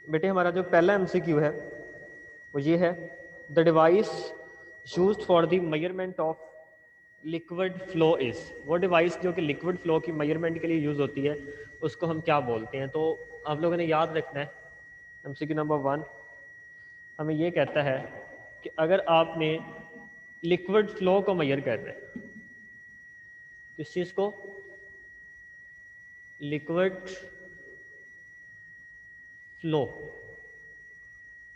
बेटे हमारा जो पहला एमसीक्यू है वो ये है, the device used for the measurement of liquid flow is. वो डिवाइस जो कि लिक्विड फ्लो की मेजरमेंट के लिए यूज़ होती है उसको हम क्या बोलते हैं। तो आप लोगों ने याद रखना है, एमसीक्यू नंबर 1 हमें ये कहता है कि अगर आपने लिक्विड फ्लो को मेजर करना है, किस चीज़ को, लिक्विड फ्लो।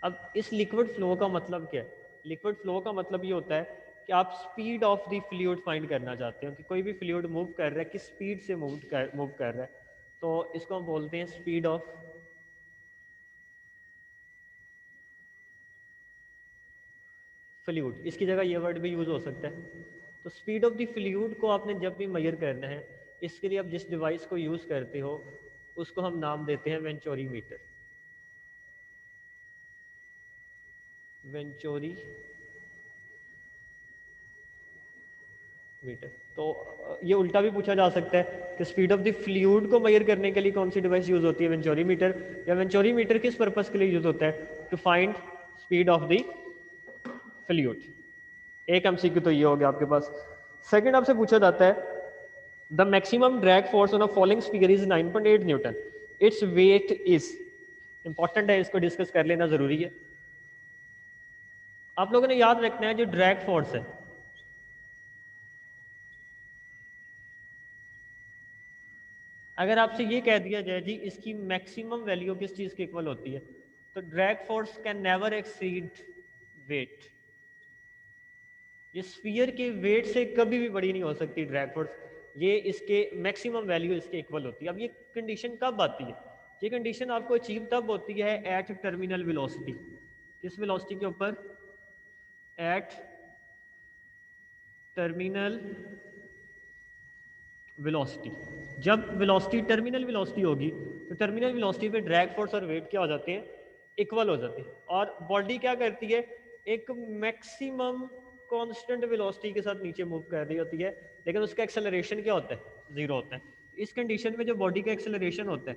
अब इस लिक्विड फ्लो का मतलब क्या है? लिक्विड फ्लो का मतलब ये होता है कि आप speed of the fluid find करना चाहते हो कि कोई भी फ्लूइड मूव कर रहा है किस स्पीड से मूव कर रहा है। तो इसको हम बोलते हैं स्पीड ऑफ फ्लूइड। इसकी जगह ये वर्ड भी यूज हो सकता है। तो स्पीड ऑफ द फ्लूइड को आपने जब भी मेजर करना है, इसके लिए आप जिस डिवाइस को यूज करते हो उसको हम नाम देते हैं वेंचोरीमीटर। वेंचोरी मीटर। तो ये उल्टा भी पूछा जा सकता है कि स्पीड ऑफ द फ्लूइड को मेजर करने के लिए कौन सी डिवाइस यूज होती है, वेंचोरी मीटर। या वेंचोरी मीटर किस पर्पस के लिए यूज होता है, to find speed of the fluid. एक एमसीक्यू तो ये हो गया आपके पास। सेकंड आपसे पूछा जाता है, the maximum drag force on a falling speaker is 9.8 Newton, its weight is. Important है, इसको डिस्कस कर लेना जरूरी है। आप लोगों ने याद रखना है जो ड्रैग फोर्स है, अगर आपसे ये कह दिया जाए जी इसकी मैक्सिमम वैल्यू किस चीज के इक्वल होती है, तो drag force can never exceed weight. ये स्फीयर के वेट से कभी भी बड़ी नहीं हो सकती ड्रैग फोर्स, ये इसके मैक्सिमम वैल्यू इसके इक्वल होती है। अब ये कंडीशन कब आती है, ये कंडीशन आपको अचीव तब होती है एट टर्मिनल वेलोसिटी। किस वेलोसिटी के ऊपर, एट टर्मिनल वेलोसिटी। जब वेलोसिटी टर्मिनल वेलोसिटी होगी तो टर्मिनल वेलोसिटी पे ड्रैग फोर्स और वेट क्या हो जाते हैं, इक्वल हो जाते हैं। और बॉडी क्या करती है, एक मैक्सिमम कांस्टेंट वेलोसिटी के साथ नीचे मूव कर रही होती है, लेकिन उसका एक्सेलरेशन क्या होता है, जीरो होता है। इस कंडीशन में जो बॉडी का एक्सेलरेशन होता है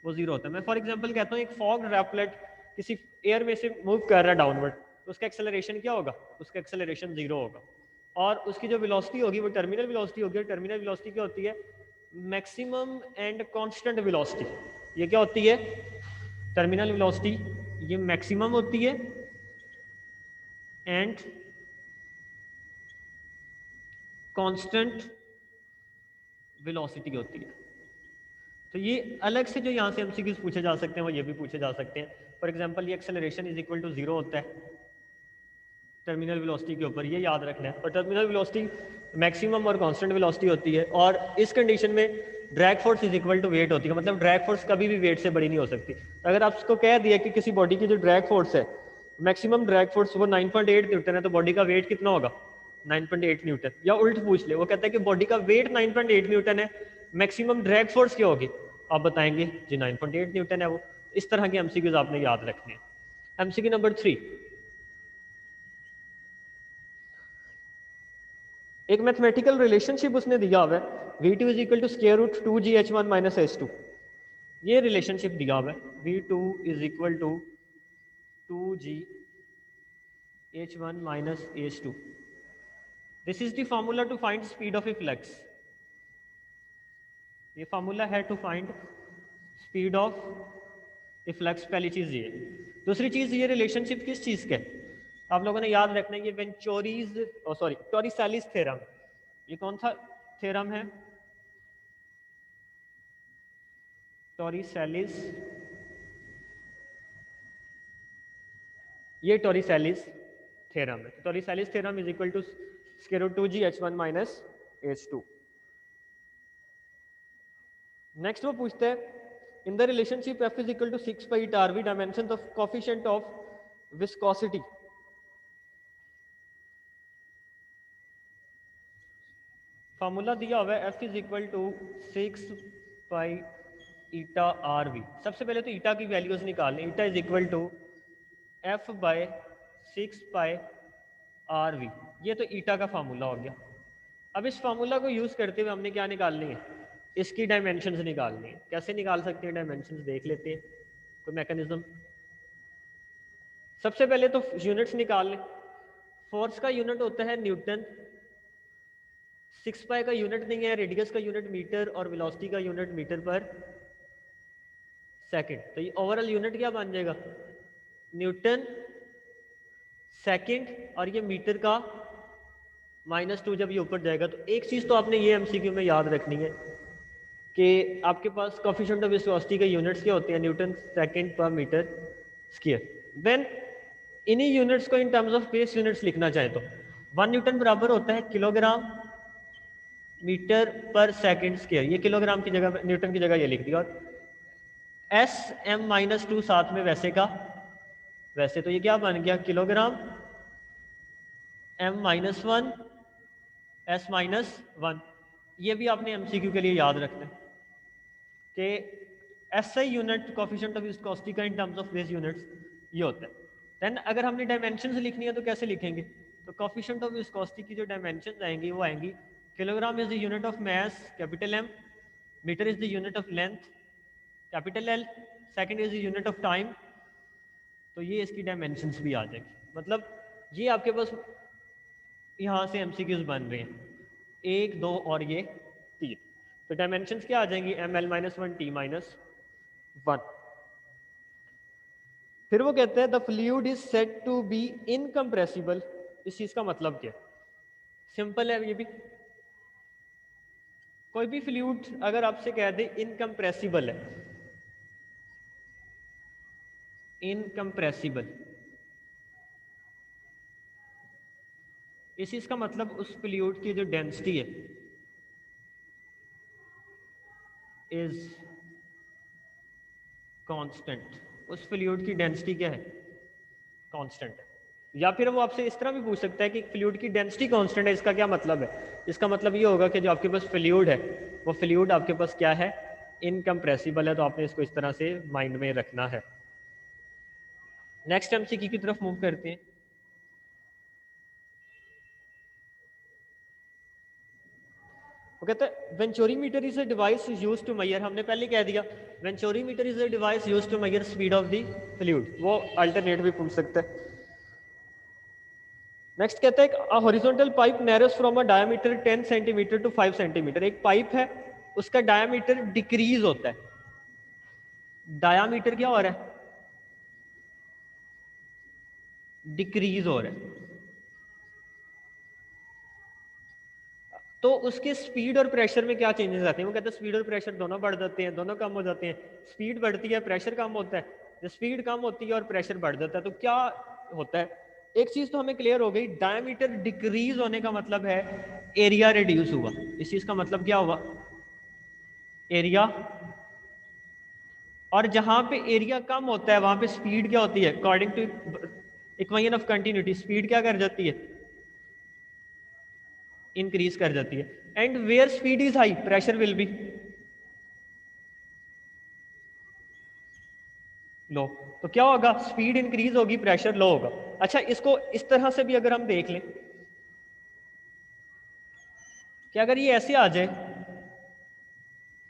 वो जीरो होता है। मैं फॉर एग्जांपल कहता हूँ एक फॉग ड्रॉपलेट किसी एयर में से मूव कर रहा है डाउनवर्ड, तो उसका एक्सेलरेशन क्या होगा, उसका एक्सेलरेशन जीरो होगा। और उसकी जो वेलोसिटी होगी वो टर्मिनल वेलोसिटी होगी। टर्मिनल वेलोसिटी क्या होती है, मैक्सिमम एंड कांस्टेंट वेलोसिटी। ये क्या होती है, टर्मिनल वेलोसिटी, ये मैक्सिमम होती है एंड कांस्टेंट वेलोसिटी होती है। तो ये अलग से जो यहाँ से एमसीक्यूज पूछे जा सकते हैं वो ये भी पूछे जा सकते हैं। फॉर एग्जांपल ये acceleration is equal to zero होता है टर्मिनल वेलोसिटी के ऊपर, ये याद रखना है। और टर्मिनल वेलोसिटी मैक्सिमम और कांस्टेंट वेलोसिटी होती है, और इस कंडीशन में drag force is equal to weight होती है। मतलब ड्रैग फोर्स कभी भी वेट से बड़ी नहीं हो सकती। अगर आपको कह दिया कि किसी बॉडी की जो ड्रैग फोर्स है, मैक्सिमम ड्रैग फोर्स वो 9.8 न्यूटन है, तो बॉडी का वेट कितना होगा, 9.8 न्यूटन। या उल्ट पूछ ले, वो कहता है कि बॉडी का वेट 9.8 न्यूटन है, मैक्सिमम ड्रैग फोर्स क्या होगी, आप बताएंगे जी 9.8 न्यूटन है वो। इस तरह के एमसीक्यूज आपने याद रखने हैं। एमसीक्यू नंबर 3, एक मैथमेटिकल रिलेशनशिप उसने दिया हुआ है, v2 is equal to square root 2gh1 minus h2। ये रिलेशनशिप दिया हुआ है, v2 is equal to 2gh1 minus h2। This is the formula to find speed of a flux. ये फॉर्मूला है to find speed of a flux, पहली चीज ये। दूसरी चीज, ये रिलेशनशिप किस चीज का है, आप लोगों ने याद रखना है, ये वेंचोरीज सॉरी टोरिसेलिस थ्योरम। ये कौन सा थ्योरम है, टोरिसेलिस, ये टोरिसेलिस थ्योरम है। Torricelli's theorem is equal to square root 2gh1 minus h2। Next वो पूछते हैं, in the relationship f is equal to 6 pi eta rv dimension of coefficient of viscosity. Formula दिया हुआ है f is equal to 6 pi eta rv। सबसे पहले तो eta की वैल्यूज निकालनी, eta is equal to f by 6 pi rv। ये तो ईटा का फार्मूला हो गया। अब इस फार्मूला को यूज करते हुए हमने क्या निकालनी है, इसकी डायमेंशंस निकालनी है। कैसे निकाल सकते हैं डायमेंशंस, देख लेते हैं। कोई मैकेनिज्म? सबसे पहले तो यूनिट्स निकाल लें। फोर्स का यूनिट होता है न्यूटन, 6 पाई का यूनिट नहीं है, रेडियस का यूनिट मीटर और वेलोसिटी का यूनिट मीटर पर सेकंड। तो ये ओवरऑल यूनिट क्या बन जाएगा? न्यूटन सेकंड, और ये मीटर का -2 जब ये ऊपर जाएगा। तो एक चीज़ तो आपने ये एमसीक्यू में याद रखनी है कि आपके पास कोफिशिएंट ऑफ विस्कोसिटी के यूनिट्स क्या होते हैं? न्यूटन सेकंड पर मीटर स्क्वायर। व्हेन इन्हीं यूनिट्स को इन टर्म्स ऑफ बेस यूनिट्स लिखना चाहे तो 1 न्यूटन बराबर होता है किलोग्राम मीटर पर सेकंड स्क्वायर। ये किलोग्राम की जगह न्यूटन की जगह ये लिख दिया, और SM-2 साथ में वैसे का वैसे। तो ये क्या बन गया? Kilogram M-1 S-1। ये भी आपने एमसीक्यू के लिए याद रखना है कि SI unit coefficient of viscosity का in terms of base units ये होता है। देन अगर हमने डायमेंशंस लिखनी है तो कैसे लिखेंगे? तो कोफिशिएंट ऑफ विस्कोसिटी की जो डायमेंशंस आएंगी वो आएंगी kilogram is the unit of mass capital M, metre is the unit of length capital L, second is the unit of time. तो ये इसकी डायमेंशंस भी आ जाएगी। मतलब ये आपके पास यहाँ से एमसीक्यूज बन रहे हैं 1, 2 और ये 3। तो डायमेंशंस क्या आ जाएंगी? ml-1 t-1। फिर वो कहते हैं the fluid is said to be incompressible. इस चीज का मतलब क्या है? सिंपल है ये भी। कोई भी फ्लूइड अगर आपसे कह दे इनकम्प्रेसिबल है, इनकम्प्रेसिबल, इस चीज का मतलब उस फ्लूइड की जो डेंसिटी है इज कांस्टेंट। उस फ्लूइड की डेंसिटी क्या है? कांस्टेंट है। या फिर वो आपसे इस तरह भी पूछ सकता है कि फ्लूइड की डेंसिटी कांस्टेंट है, इसका क्या मतलब है? इसका मतलब ये होगा कि जो आपके पास फ्लूइड है वो फ्लूइड आपके पास क्या है? इनकम्प्रेसिबल है। तो आपने इसको इस तरह से माइंड में रखना है। नेक्स्ट एमसीक्यू की तरफ मूव करते हैं। वो कहते हैं venturimeter is a device used to measure. हमने पहले कह दिया venturimeter is a device used to measure speed of the fluid. वो अल्टरनेट भी पूछ सकता है। नेक्स्ट कहता है a horizontal pipe narrows from a diameter 10 centimetre to 5 centimetre. एक पाइप है, उसका डायमीटर डिक्रीज होता है। डायमीटर क्या हो रहा है? डिक्रीज हो रहा है। तो उसके स्पीड और प्रेशर में क्या चेंजेस आते हैं? वो कहते हैं स्पीड और प्रेशर दोनों बढ़ जाते हैं, दोनों कम हो जाते हैं। स्पीड बढ़ती है, प्रेशर कम होता है। जब स्पीड कम होती है और प्रेशर बढ़ जाता है तो क्या होता है? एक चीज तो हमें क्लियर हो गई, डायमीटर डिक्रीज होने का मतलब है एरिया रिड्यूस हुआ। इस चीज का मतलब क्या हुआ? एरिया। और जहां पे एरिया कम होता है वहां पे स्पीड क्या होती है? According to equation of continuity speed क्या कर जाती है? इंक्रीज कर जाती है। And where speed is high pressure will be low. तो क्या होगा? स्पीड इंक्रीज होगी, प्रेशर लो होगा। अच्छा, इसको इस तरह से भी अगर हम देख लें कि अगर ये ऐसे आ जाए,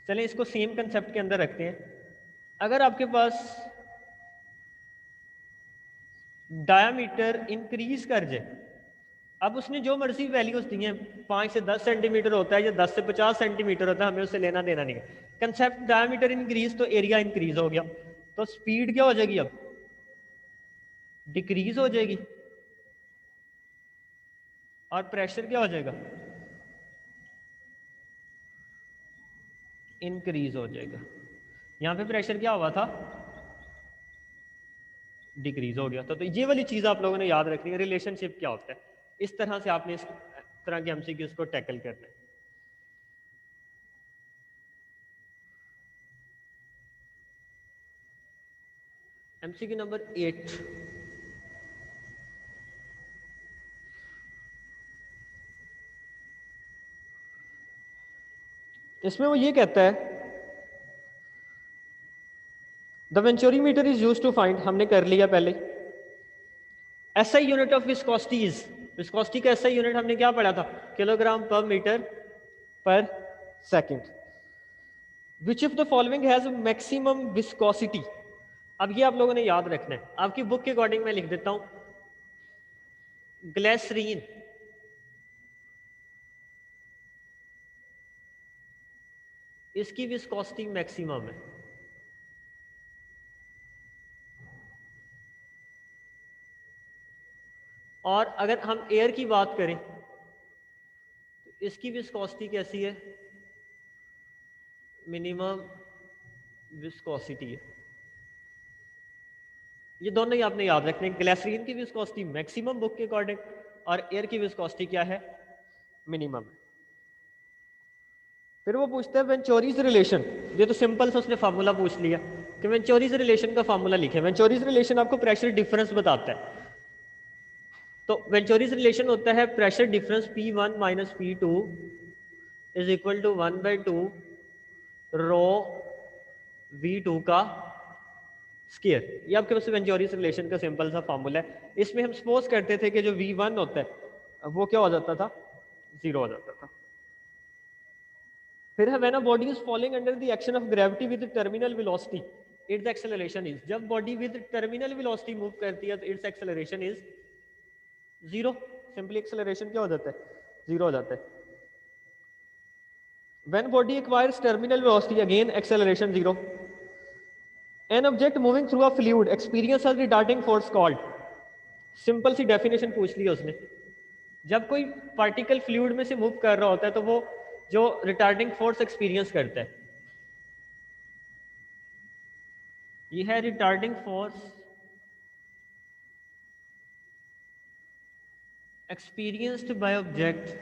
चलें इसको सेम कंसेप्ट के अंदर रखते हैं। अगर आपके पास डायामीटर इंक्रीज कर जाए, अब उसने जो मर्जी वैल्यूज दी हैं, 5 से 10 सेंटीमीटर होता है या 10 से 50 सेंटीमीटर होता है, हमें उससे लेना देना नहीं है। कंसेप्ट डायमीटर इंक्रीज तो एरिया इंक्रीज हो गया, तो स्पीड क्या हो जाएगी? अब डिक्रीज हो जाएगी और प्रेशर क्या हो जाएगा? इंक्रीज हो जाएगा। यहां पे प्रेशर क्या हुआ था? डिक्रीज हो गया था। तो ये वाली चीज आप लोगों ने याद रखनी है, रिलेशनशिप क्या होता है। इस तरह से आपने इस तरह के एमसीक्यूज को टैकल करना है। एमसीक्यू नंबर 8, इसमें वो ये कहता है the venturimeter is used to find, हमने कर लिया पहले। SI unit of viscosity is, viscosity का एसआई यूनिट हमने क्या पढ़ा था? किलोग्राम पर मीटर पर second. Which of the following has maximum viscosity? अब ये आप लोगों ने याद रखना है, आपकी बुक के अकॉर्डिंग मैं लिख देता हूं, ग्लिसरीन इसकी विस्कोसिटी मैक्सिमम है, और अगर हम एयर की बात करें तो इसकी विस्कोसिटी कैसी है, मिनिमम विस्कोसिटी है। ये दोनों ही आपने याद रखने, ग्लिसरीन की विस्कोसिटी मैक्सिमम बुक के अकॉर्डिंग, और एयर की विस्कोसिटी क्या है, मिनिमम है। फिर वो पूछते हैं वेंचोरीज रिलेशन, ये तो सिंपल सा उसने फार्मूला पूछ लिया कि वेंचोरीज रिलेशन का फार्मूला लिखे। वेंचोरीज रिलेशन आपको प्रेशर डिफरेंस बताता है, तो वेंचोरीज रिलेशन होता है pressure difference P1 minus P2 is equal to 1/2 rho V2 का स्क्वायर। ये आपके पास वेंचोरीज रिलेशन का सिंपल सा फार्मूला है। इसमें हम सपोज करते थे कि जो V1 होता है वो क्या हो जाता था, 0 हो जाता था। फिर है when a body is falling under the action of gravity with terminal velocity its acceleration is, जब body with terminal velocity move करती है तो its acceleration is 0। Simply acceleration क्या हो जाता है, 0 हो जाता है। When body acquires terminal velocity again acceleration 0। An object moving through a fluid experience a retarding force called, simple सी डेफिनेशन पूछ ली उसने। जब कोई पार्टिकल फ्लूइड में से मूव कर रहा होता है तो वो जो रिटार्डिंग फोर्स एक्सपीरियंस करता है, ये है retarding force experienced by object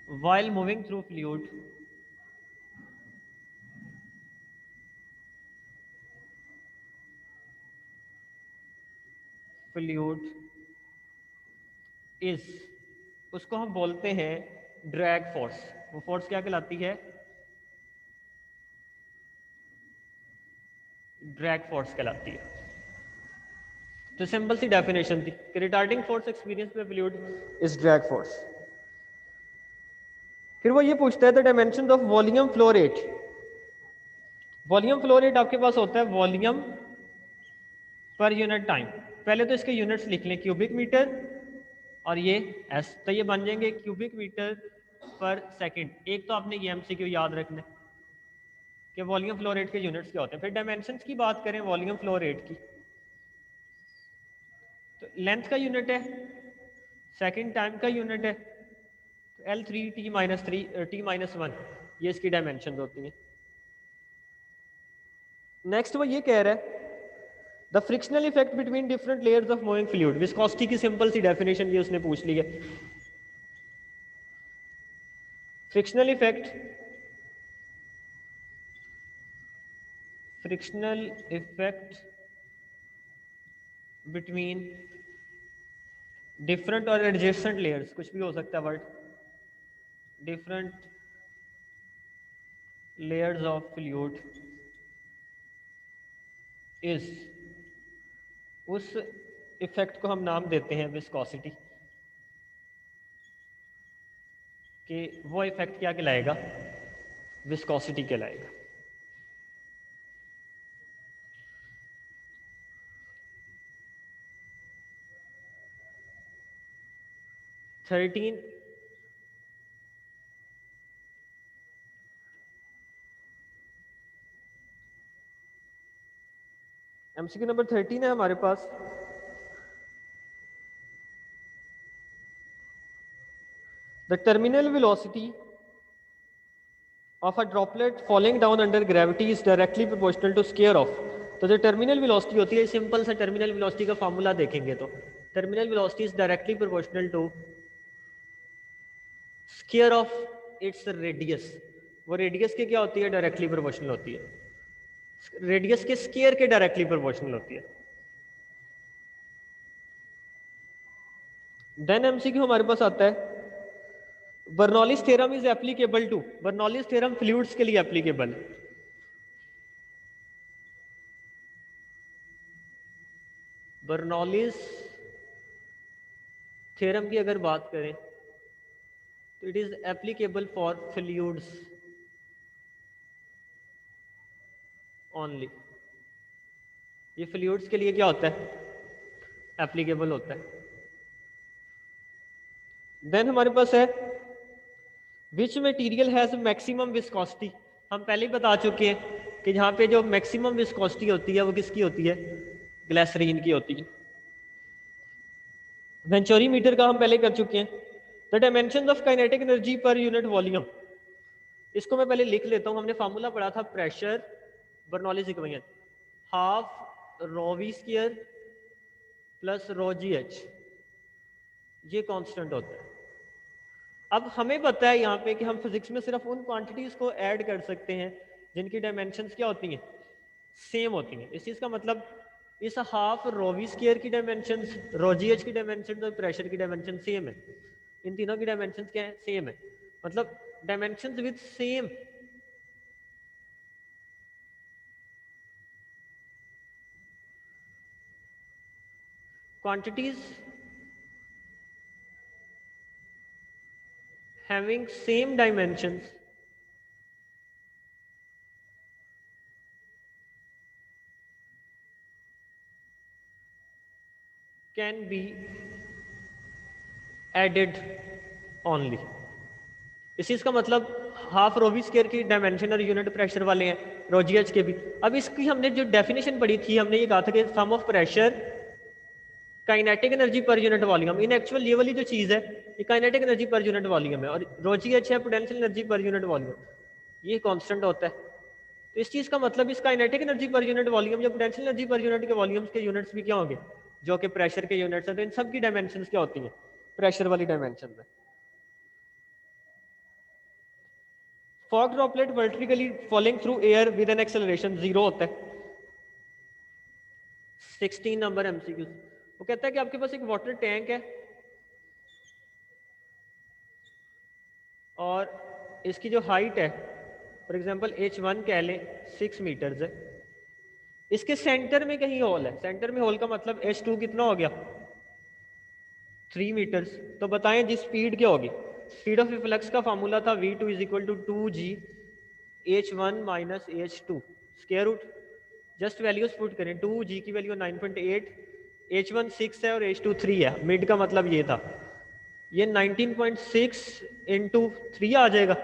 while moving through fluid is, उसको हम बोलते हैं ड्रैग फोर्स। वो फोर्स क्या कहलाती है, ड्रैग फोर्स कहलाती है। तो सिंपल सी डेफिनेशन थी कि retarding force experience by fluid is drag force. फिर वो ये पूछता है the dimension of volume flow rate. Volume flow rate आपके पास होता है वॉल्यूम पर यूनिट टाइम। पहले तो इसके यूनिट्स लिख लें, क्यूबिक मीटर और ये एस, तो ये बन जाएंगे क्यूबिक मीटर पर सेकंड। एक तो आपने ये एमसीक्यू याद रखना है कि वॉल्यूम फ्लो रेट के यूनिट्स क्या होते हैं। फिर डायमेंशंस की बात करें वॉल्यूम फ्लो रेट की, तो लेंथ का यूनिट है, सेकंड टाइम का यूनिट है, तो L3 T-3 T-1 ये इसकी डायमेंशन होती हैं। नेक्स्ट वो ये कह रहा है the frictional effect between different layers of moving fluid. Viscosity की सिंपल सी डेफिनेशन ये उसने पूछ ली है, फ्रिक्शनल इफेक्ट बिटवीन डिफरेंट और एडजेसेंट लेयर्स, कुछ भी हो सकता है word, different layers of fluid is, उस इफेक्ट को हम नाम देते हैं विस्कोसिटी, कि वो इफेक्ट क्या कहलाएगा, विस्कोसिटी कहलाएगा। थर्टीन एमसीक्यू नंबर 13 है हमारे पास। The terminal velocity of a droplet falling down under gravity is directly proportional to square of. तो जो टर्मिनल वेलोसिटी होती है, सिंपल सा टर्मिनल वेलोसिटी का फार्मूला देखेंगे तो terminal velocity is directly proportional to square of its radius. वो radius के क्या होती है, डायरेक्टली प्रोपोर्शनल होती है, रेडियस के स्क्वायर के डायरेक्टली प्रोपोर्शनल होती है। देन एमसीक्यू हमारे पास आता है Bernoulli's theorem is applicable to, Bernoulli's theorem fluids के लिए एप्लीकेबल है। बर्नौलीज थ्योरम की अगर बात करें तो it is applicable for fluids only. ये फ्लूइड्स के लिए क्या होता है, एप्लीकेबल होता है। देन हमारे पास है which material has maximum viscosity. हम पहले ही बता चुके हैं कि जहाँ पे जो मैक्सिमम विस्कोसिटी होती है वो किसकी होती है, ग्लिसरीन की होती है। वेंचुरीमीटर का हम पहले कर चुके हैं। The dimension of kinetic energy per unit volume, इसको मैं पहले लिख लेता हूँ। हमने फार्मूला पढ़ा था pressure Bernoulli's equation, half rho V square plus rho जी एच, ये कांस्टेंट होता है। अब हमें पता है यहाँ पे कि हम फिजिक्स में सिर्फ उन क्वांटिटीज को ऐड कर सकते हैं जिनकी डायमेंशंस क्या होती हैं, सेम होती हैं। इस चीज़ का मतलब इस हाफ रो वी स्क्वायर की डायमेंशंस, रो जी एच की डायमेंशन और प्रेशर की डायमेंशन सेम है। इन तीनों की डायमेंशंस क्या है, सेम है। मतलब dimensions with same quantities having same dimensions can be added only। इस चीज़ का मतलब हाफ रो वी स्क्वायर की डायमेंशन और यूनिट प्रेशर वाले हैं, रो जी एच के भी। अब इसकी हमने जो डेफिनेशन पढ़ी थी, हमने ये कहा था कि sum of pressure kinetic energy per unit volume. In actual ये वाली जो चीज़ है ये kinetic energy per unit volume है, और रो जी एच है potential energy per unit volume, ये कांस्टेंट होता है। तो इस चीज़ का मतलब इस kinetic energy per unit volume या पोटेंशियल एनर्जी पर यूनिट के वॉल्यूम्स के यूनिट्स भी क्या होंगे, जो कि प्रेशर के यूनिट्स हैं। तो इन सब की डायमेंशंस क्या होती हैं, प्रेशर वाली डायमेंशन में। Fog droplet vertically falling through air with an acceleration 0 होता है। 16 नंबर एमसीक्यू। वो कहता है कि आपके पास एक वाटर टैंक है और इसकी जो हाइट है फॉर एग्जांपल H1 कह लें 6 मीटर्स है। इसके सेंटर में कहीं होल है, सेंटर में होल का मतलब H2 कितना हो गया, 3 मीटर्स। तो बताएं जी स्पीड क्या होगी। स्पीड ऑफ रिफ्लेक्स का फार्मूला था V2 is equal to 2G H1 minus H2 square root. Just values put करें, 2G की वैल्यू 9.8, H1 6 है और H2 3 है। मिड का मतलब ये था, ये 19.6 इंटू 3 आ जाएगा,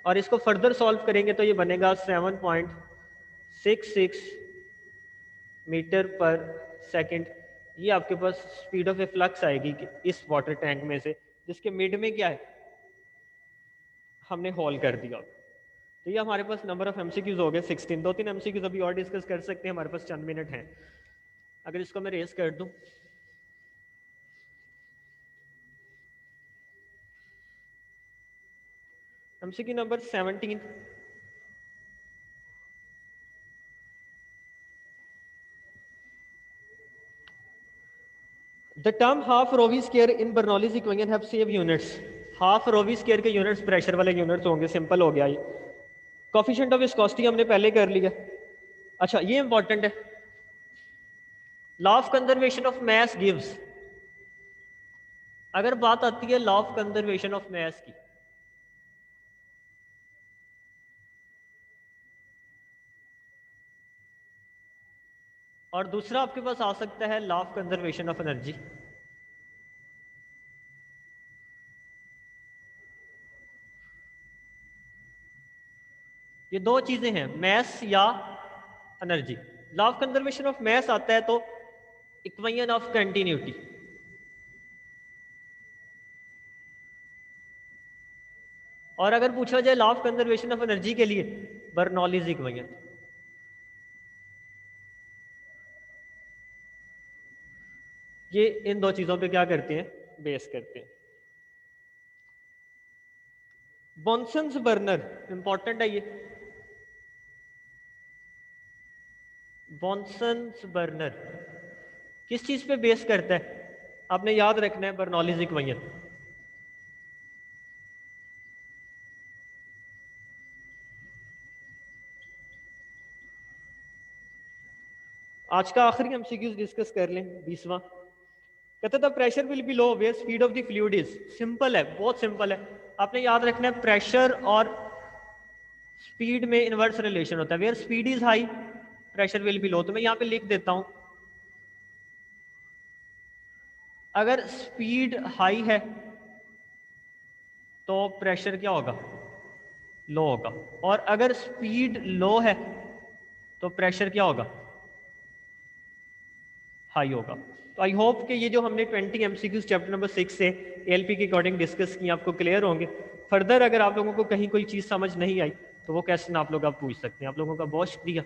और इसको फर्दर सॉल्व करेंगे तो ये बनेगा 7.66 मीटर पर सेकंड। ये आपके पास स्पीड ऑफ फ्लक्स आएगी कि इस वाटर टैंक में से, जिसके मिड में क्या है, हमने होल कर दिया। तो ये हमारे पास नंबर ऑफ एमसीक्यूज हो गए 16। 2-3 एमसीक्यूज अभी और डिस्कस कर सकते हैं, हमारे पास चंद मिनट हैं। अगर इसको मैं रेस कर दूं, MCQ number 17, the term half rho V square in Bernoulli's equation have same units. Half rho V square के यूनिट्स प्रेशर वाले यूनिट्स होंगे, सिंपल हो गया ये। कोफिशिएंट ऑफ विस्कोसिटी हमने पहले कर लिया। अच्छा ये इंपॉर्टेंट है, law of conservation of mass gives. अगर बात आती है law of conservation of mass की, और दूसरा आपके पास आ सकता है law of conservation of energy. ये दो चीजें हैं, मैस या energy. Law of conservation of mass आता है तो इक्वेशन ऑफ कंटिन्यूटी, और अगर पूछा जाए law of conservation of energy के लिए, बर्नौलीज इक्वेशन। ये इन दो चीजों पे क्या करते हैं, बेस करते हैं। बॉन्सन्स बर्नर इंपॉर्टेंट है ये, बॉन्सन्स बर्नर किस चीज पे बेस करता है, आपने याद रखना है, बर्नौलीज इक्वेशन। आज का आखिरी एमसीक्यूज डिस्कस कर लें, 20वां। कहता था pressure will be low where speed of the fluid is. Simple है, बहुत सिंपल है। आपने याद रखना है प्रेशर और स्पीड में इनवर्स रिलेशन होता है। Where speed is high pressure will be low. तो मैं यहाँ पे लिख देता हूं, अगर स्पीड हाई है तो प्रेशर क्या होगा, लो होगा, और अगर स्पीड लो है तो प्रेशर क्या होगा, हाई होगा। तो आई होप कि ये जो हमने 20 MCQs चैप्टर नंबर 6 से ALP के अकॉर्डिंग डिस्कस किए आपको क्लियर होंगे। फर्दर अगर आप लोगों को कहीं कोई चीज़ समझ नहीं आई तो वो क्वेश्चन आप लोग आप पूछ सकते हैं। आप लोगों का बहुत शुक्रिया।